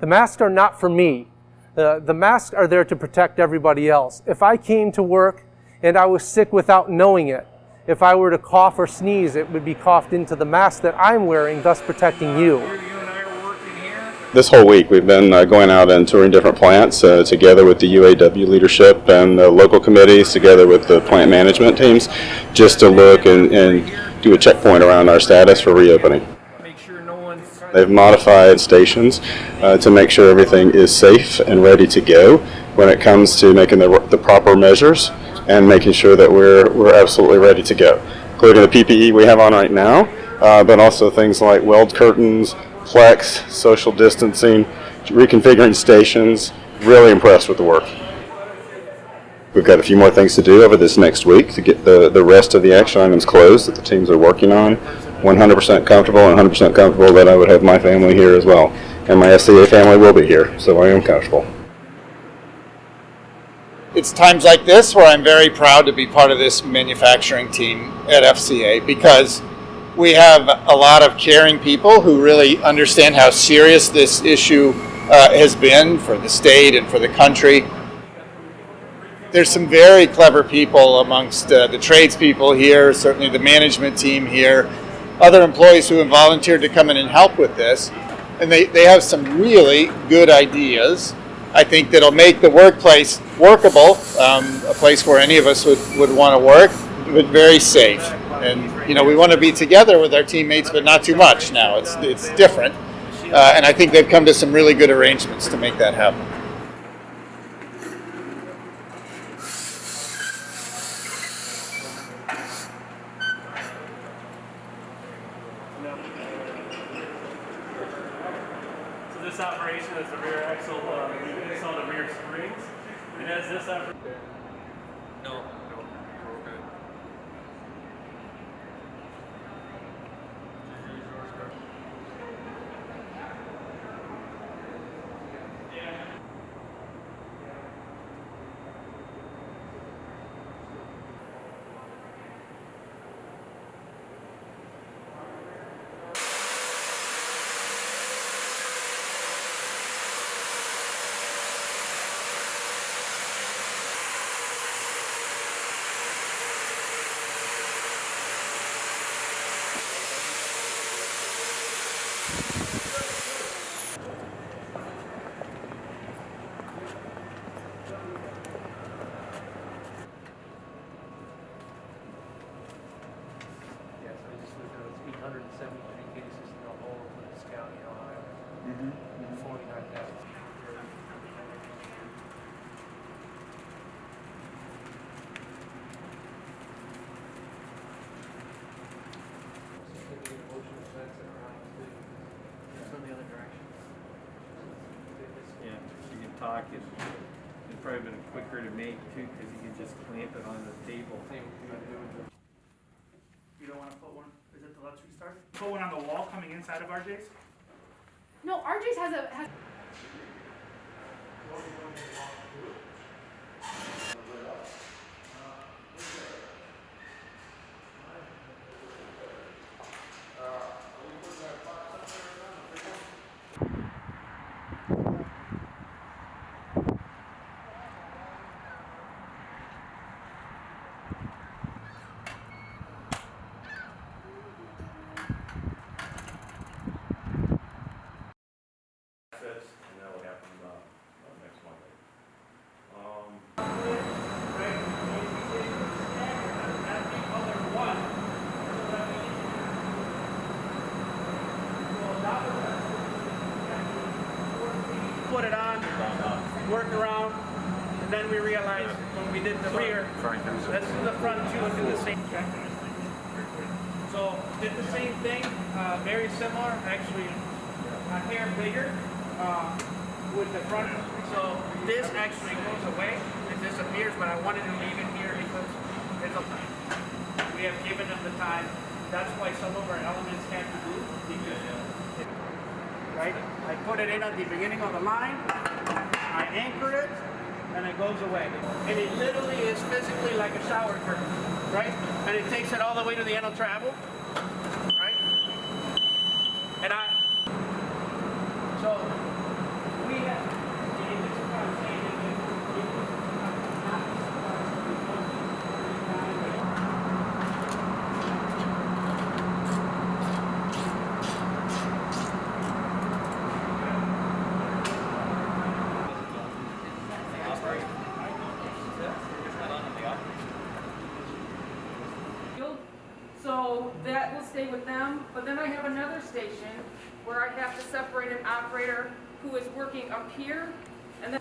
The masks are not for me. The masks are there to protect everybody else. If I came to work and I was sick without knowing it, if I were to cough or sneeze, it would be coughed into the mask that I'm wearing, thus protecting you. This whole week we've been going out and touring different plants together with the UAW leadership and the local committees, together with the plant management teams, just to look and do a checkpoint around our status for reopening. They've modified stations to make sure everything is safe and ready to go when it comes to making the proper measures and making sure that we're absolutely ready to go, including the PPE we have on right now, but also things like weld curtains, Plex, social distancing, reconfiguring stations. Really impressed with the work. We've got a few more things to do over this next week to get the rest of the action items closed that the teams are working on. 100% comfortable and 100% comfortable that I would have my family here as well. And my FCA family will be here, so I am comfortable. It's times like this where I'm very proud to be part of this manufacturing team at FCA, because we have a lot of caring people who really understand how serious this issue has been for the state and for the country. There's some very clever people amongst the tradespeople here, certainly the management team here, other employees who have volunteered to come in and help with this. And they have some really good ideas, I think, that'll make the workplace workable, a place where any of us would want to work, but very safe. And you know, we want to be together with our teammates, but not too much now. It's different. And I think they've come to some really good arrangements to make that happen. So this operation is the rear axle, we install the rear springs, and as this operation... No, we're good. It's probably been quicker to make too, because you can just clamp it on the table. You don't want to put one, is it the Let's Restart? Put one on the wall coming inside of RJ's? No, RJ's has put it on, work around, and then we realized when we did the rear, let's do the front too and do the same. So did the same thing, very similar, actually a hair bigger with the front. So this actually goes away, it disappears, but I wanted to leave it here because it's a, we have given them the time. That's why some of our elements can't be moved, because right? I put it in at the beginning of the line, I anchor it, and it goes away. And it literally is physically like a shower curtain, right? And it takes it all the way to the end of travel, right? And so But then I have another station where I have to separate an operator who is working up here, and then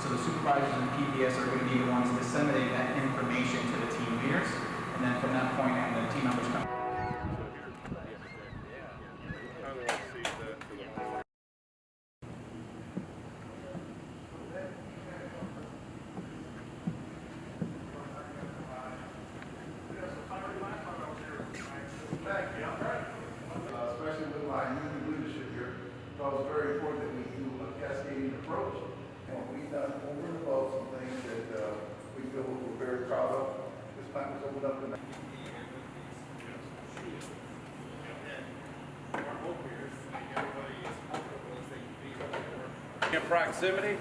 So the supervisors and PPS are going to be the ones disseminating that information to the team leaders, and then from that point on, the team members come. Especially with my new leadership here, so it's very important that we do a cascading approach. And we've done over and above some things that we feel we're very proud of. This plant was opened up in In proximity,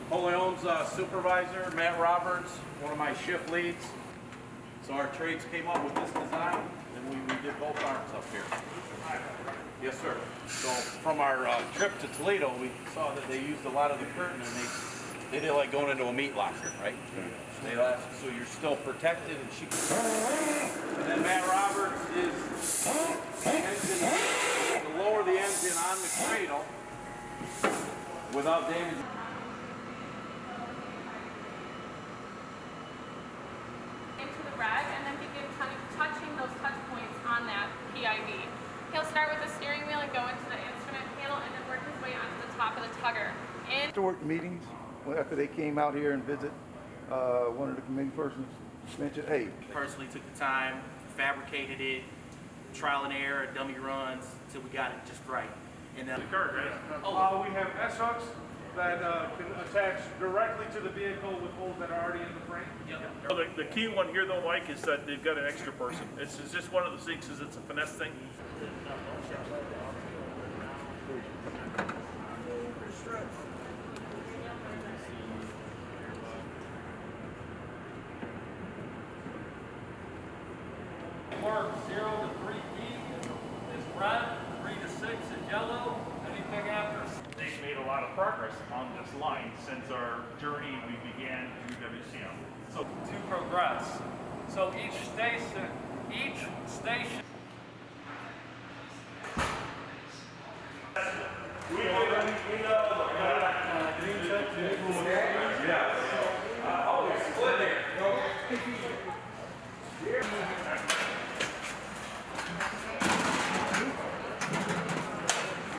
Toledo's supervisor, Matt Roberts, one of my shift leads. So our trades came up with this design, and we did both arms up here. Yes, sir. So from our trip to Toledo, we saw that they used a lot of the curtain, and they did like going into a meat locker, right? So you're still protected, and she. And then Matt Roberts is engine, to lower the engine on the cradle without damaging. Into the rag and then begin touching those touch points on that PIV. He'll start with the steering wheel and go into the instrument panel and then work his way onto the top of the tugger. afterward meetings, after they came out here and visit, one of the committee persons mentioned, hey. Personally took the time, fabricated it, trial and error, dummy runs, until we got it just right. And then we have S-hooks that can attach directly to the vehicle with holes that are already in the frame. Yep. The key one here though, Mike, is that they've got an extra person. It's just one of those things, is it's a finesse thing. Mark 0 to 3 feet is red, 3 to 6 is yellow. Anything after? They've made a lot of progress on this line since our journey we began through WCM. So to progress. So each station. We know. Yeah.